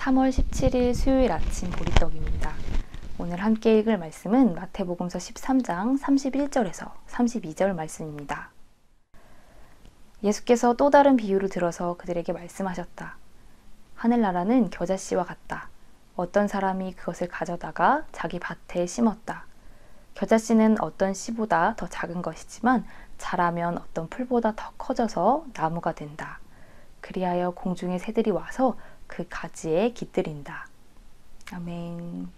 3월 17일 수요일 아침 보리떡입니다. 오늘 함께 읽을 말씀은 마태복음서 13장 31절에서 32절 말씀입니다. 예수께서 또 다른 비유를 들어서 그들에게 말씀하셨다. 하늘나라는 겨자씨와 같다. 어떤 사람이 그것을 가져다가 자기 밭에 심었다. 겨자씨는 어떤 씨보다 더 작은 것이지만 자라면 어떤 풀보다 더 커져서 나무가 된다. 그리하여 공중의 새들이 와서 그 가지에 깃들인다. 아멘.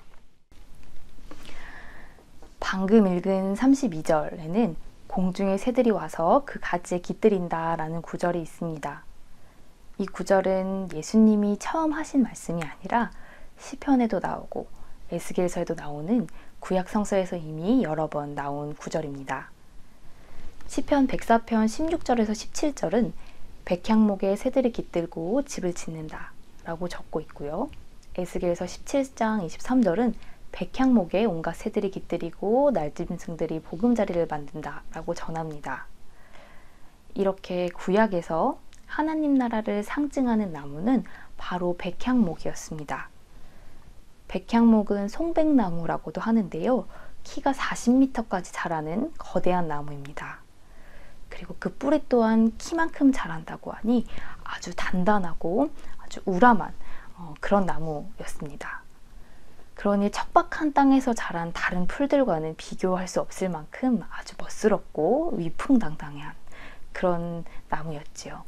방금 읽은 32절에는 공중의 새들이 와서 그 가지에 깃들인다 라는 구절이 있습니다. 이 구절은 예수님이 처음 하신 말씀이 아니라 시편에도 나오고 에스겔서에도 나오는 구약 성서에서 이미 여러 번 나온 구절입니다. 시편 104편 16절에서 17절은 백향목에 새들이 깃들고 집을 짓는다 라고 적고 있고요. 에스겔서 17장 23절은 백향목에 온갖 새들이 깃들이고 날짐승들이 보금자리를 만든다 라고 전합니다. 이렇게 구약에서 하나님 나라를 상징하는 나무는 바로 백향목이었습니다. 백향목은 송백나무라고도 하는데요. 키가 40m까지 자라는 거대한 나무입니다. 그리고 그 뿌리 또한 키만큼 자란다고 하니 아주 단단하고 아주 우람한 그런 나무였습니다. 그러니 척박한 땅에서 자란 다른 풀들과는 비교할 수 없을 만큼 아주 멋스럽고 위풍당당한 그런 나무였지요.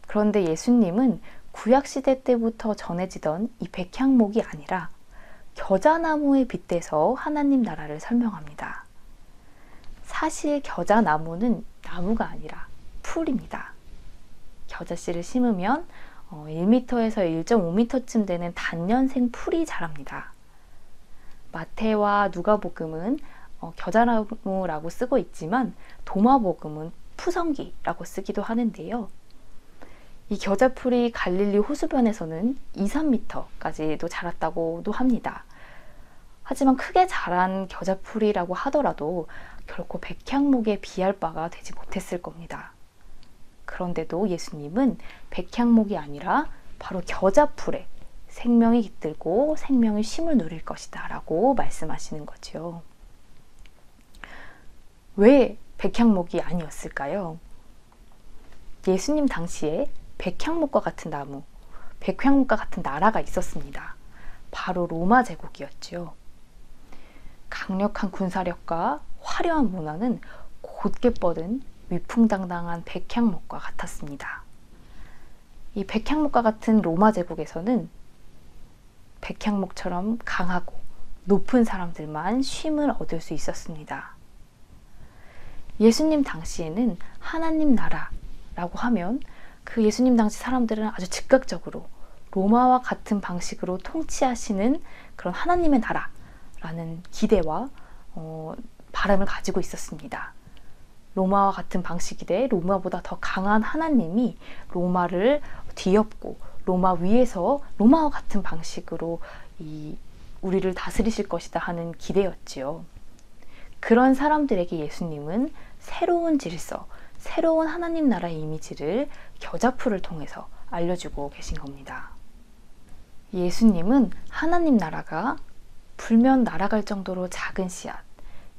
그런데 예수님은 구약시대 때부터 전해지던 이 백향목이 아니라 겨자나무에 빗대서 하나님 나라를 설명합니다. 사실 겨자나무는 나무가 아니라 풀입니다. 겨자씨를 심으면 1m에서 1.5m쯤 되는 단년생 풀이 자랍니다. 마태와 누가복음은 겨자나무라고 쓰고 있지만 도마복음은 푸성기라고 쓰기도 하는데요. 이 겨자풀이 갈릴리 호수변에서는 2-3m까지도 자랐다고도 합니다. 하지만 크게 자란 겨자풀이라고 하더라도 결코 백향목에 비할 바가 되지 못했을 겁니다. 그런데도 예수님은 백향목이 아니라 바로 겨자풀에 생명이 깃들고 생명의 쉼을 누릴 것이다 라고 말씀하시는 거죠. 왜 백향목이 아니었을까요? 예수님 당시에 백향목과 같은 나무, 백향목과 같은 나라가 있었습니다. 바로 로마 제국이었죠. 강력한 군사력과 화려한 문화는 곧게 뻗은 위풍당당한 백향목과 같았습니다. 이 백향목과 같은 로마 제국에서는 백향목처럼 강하고 높은 사람들만 쉼을 얻을 수 있었습니다. 예수님 당시에는 하나님 나라라고 하면 그 예수님 당시 사람들은 아주 즉각적으로 로마와 같은 방식으로 통치하시는 그런 하나님의 나라라는 기대와 바람을 가지고 있었습니다. 로마와 같은 방식이되 로마보다 더 강한 하나님이 로마를 뒤엎고 로마 위에서 로마와 같은 방식으로 우리를 다스리실 것이다 하는 기대였지요. 그런 사람들에게 예수님은 새로운 질서, 새로운 하나님 나라의 이미지를 겨자풀을 통해서 알려주고 계신 겁니다. 예수님은 하나님 나라가 불면 날아갈 정도로 작은 씨앗,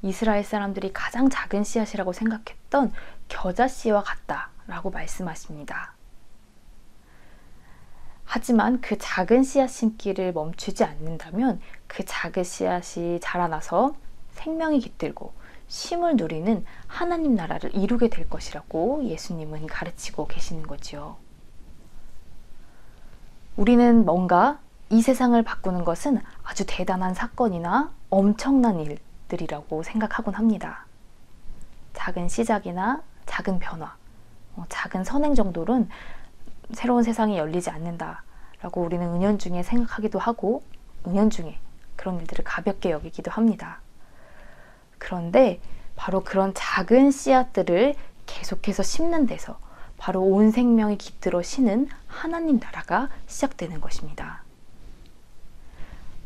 이스라엘 사람들이 가장 작은 씨앗이라고 생각했던 겨자씨와 같다라고 말씀하십니다. 하지만 그 작은 씨앗 심기를 멈추지 않는다면 그 작은 씨앗이 자라나서 생명이 깃들고 쉼을 누리는 하나님 나라를 이루게 될 것이라고 예수님은 가르치고 계시는 거지요. 우리는 뭔가 이 세상을 바꾸는 것은 아주 대단한 사건이나 엄청난 일들이라고 생각하곤 합니다. 작은 시작이나 작은 변화, 작은 선행 정도로는 새로운 세상이 열리지 않는다라고 우리는 은연중에 생각하기도 하고 은연중에 그런 일들을 가볍게 여기기도 합니다. 그런데 바로 그런 작은 씨앗들을 계속해서 심는 데서 바로 온 생명이 깃들어 쉬는 하나님 나라가 시작되는 것입니다.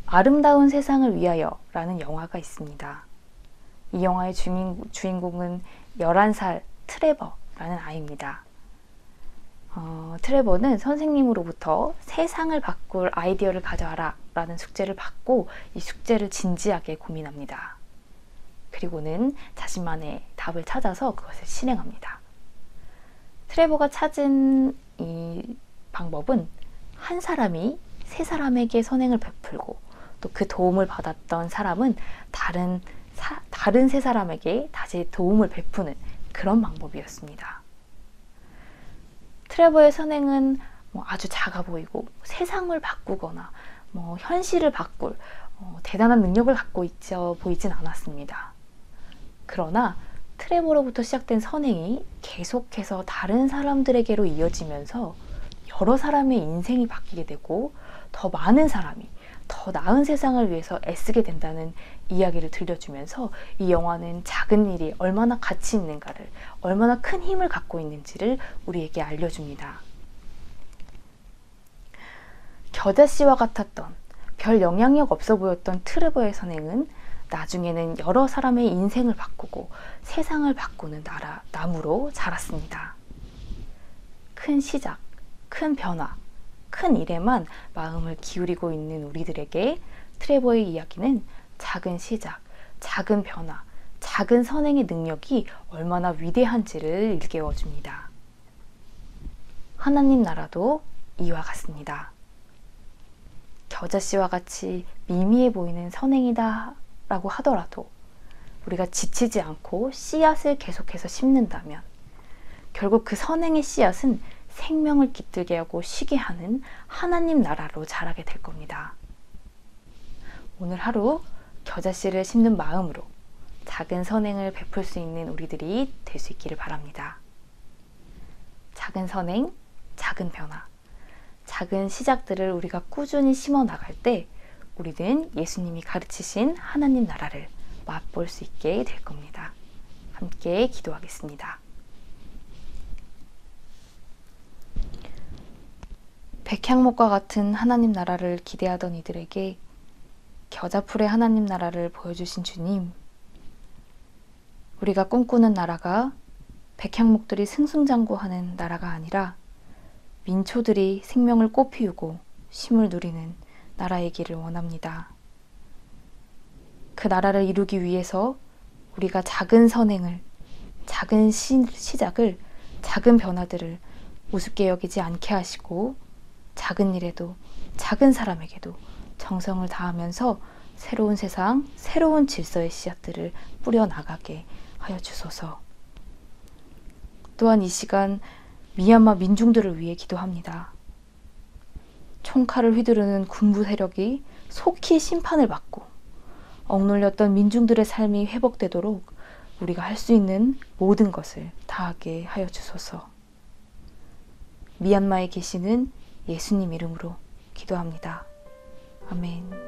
아름다운 세상을 위하여 라는 영화가 있습니다. 이 영화의 주인공은 11살 트레버라는 아이입니다. 트레버는 선생님으로부터 세상을 바꿀 아이디어를 가져와라 라는 숙제를 받고 이 숙제를 진지하게 고민합니다. 그리고는 자신만의 답을 찾아서 그것을 실행합니다. 트레버가 찾은 이 방법은 한 사람이 세 사람에게 선행을 베풀고 또 그 도움을 받았던 사람은 다른 세 사람에게 다시 도움을 베푸는 그런 방법이었습니다. 트레버의 선행은 아주 작아 보이고 세상을 바꾸거나 현실을 바꿀 대단한 능력을 갖고 보이진 않았습니다. 그러나 트레버로부터 시작된 선행이 계속해서 다른 사람들에게로 이어지면서 여러 사람의 인생이 바뀌게 되고 더 많은 사람이 더 나은 세상을 위해서 애쓰게 된다는 이야기를 들려주면서 이 영화는 작은 일이 얼마나 가치 있는가를, 얼마나 큰 힘을 갖고 있는지를 우리에게 알려줍니다. 겨자씨와 같았던, 별 영향력 없어 보였던 트레버의 선행은 나중에는 여러 사람의 인생을 바꾸고 세상을 바꾸는 나무로 자랐습니다. 큰 시작, 큰 변화, 큰 일에만 마음을 기울이고 있는 우리들에게 트레버의 이야기는 작은 시작, 작은 변화, 작은 선행의 능력이 얼마나 위대한지를 일깨워줍니다. 하나님 나라도 이와 같습니다. 겨자씨와 같이 미미해 보이는 선행이다 라고 하더라도 우리가 지치지 않고 씨앗을 계속해서 심는다면 결국 그 선행의 씨앗은 생명을 깃들게 하고 쉬게 하는 하나님 나라로 자라게 될 겁니다. 오늘 하루 겨자씨를 심는 마음으로 작은 선행을 베풀 수 있는 우리들이 될 수 있기를 바랍니다. 작은 선행, 작은 변화, 작은 시작들을 우리가 꾸준히 심어 나갈 때 우리는 예수님이 가르치신 하나님 나라를 맛볼 수 있게 될 겁니다. 함께 기도하겠습니다. 백향목과 같은 하나님 나라를 기대하던 이들에게 겨자풀의 하나님 나라를 보여주신 주님, 우리가 꿈꾸는 나라가 백향목들이 승승장구하는 나라가 아니라 민초들이 생명을 꽃피우고 쉼을 누리는 나라이기를 원합니다. 그 나라를 이루기 위해서 우리가 작은 선행을, 작은 시작을, 작은 변화들을 우습게 여기지 않게 하시고 작은 일에도 작은 사람에게도 정성을 다하면서 새로운 세상, 새로운 질서의 씨앗들을 뿌려나가게 하여 주소서. 또한 이 시간 미얀마 민중들을 위해 기도합니다. 총칼을 휘두르는 군부 세력이 속히 심판을 받고 억눌렸던 민중들의 삶이 회복되도록 우리가 할 수 있는 모든 것을 다하게 하여 주소서. 미얀마에 계시는 예수님 이름으로 기도합니다. 아멘.